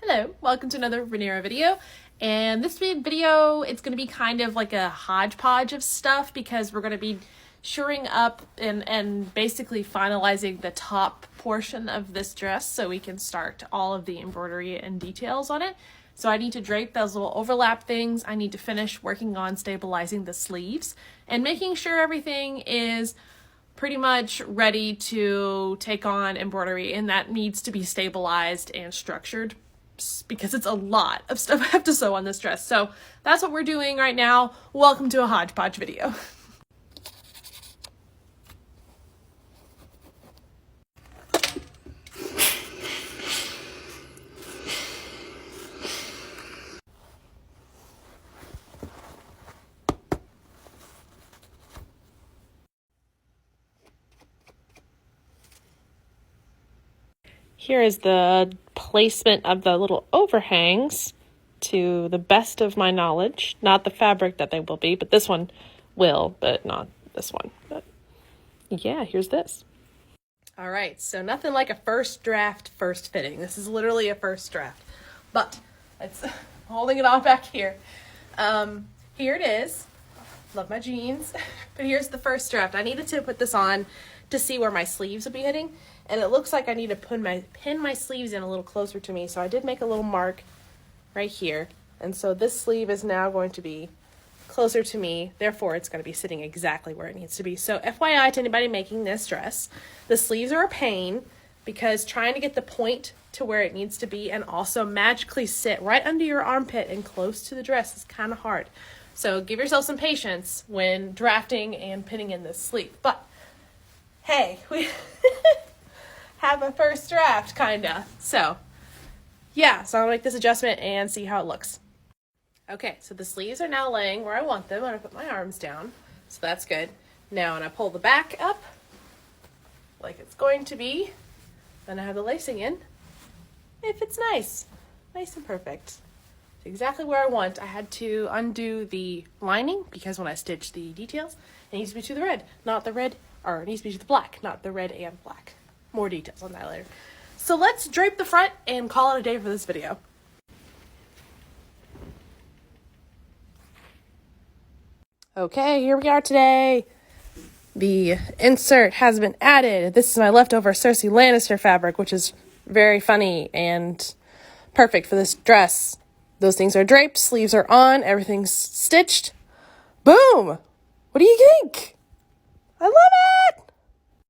Hello, welcome to another Rhaenyra video. And this video, it's going to be kind of like a hodgepodge of stuff because we're going to be shoring up and basically finalizing the top portion of this dress so we can start all of the embroidery and details on it. So I need to drape those little overlap things. I need to finish working on stabilizing the sleeves and making sure everything is pretty much ready to take on embroidery, and that needs to be stabilized and structured because it's a lot of stuff I have to sew on this dress. So that's what we're doing right now. Welcome to a hodgepodge video. Here is the placement of the little overhangs to the best of my knowledge. Not the fabric that they will be, but this one will, but not this one. But yeah, here's this. All right, so nothing like a first draft, first fitting. This is literally a first draft, but it's holding it all back here. Here it is. Love my jeans, but here's the first draft. I needed to put this on to see where my sleeves will be hitting. And it looks like I need to pin my sleeves in a little closer to me. So I did make a little mark right here. And so this sleeve is now going to be closer to me. Therefore, it's going to be sitting exactly where it needs to be. So FYI to anybody making this dress, the sleeves are a pain because trying to get the point to where it needs to be and also magically sit right under your armpit and close to the dress is kind of hard. So give yourself some patience when drafting and pinning in this sleeve. But hey, we have a first draft, kinda. So, yeah, so I'm gonna make this adjustment and see how it looks. Okay, so the sleeves are now laying where I want them. I'm gonna put my arms down, so that's good. Now, when I pull the back up, like it's going to be, then I have the lacing in. It fits nice and perfect. It's exactly where I want. I had to undo the lining because when I stitched the details, it needs to be to the red, not the red, or it needs to be to the black, not the red and black. More details on that later. So let's drape the front and call it a day for this video. Okay, here we are today. The insert has been added. This is my leftover Cersei Lannister fabric, which is very funny and perfect for this dress. Those things are draped, sleeves are on, everything's stitched. Boom! What do you think? I love it!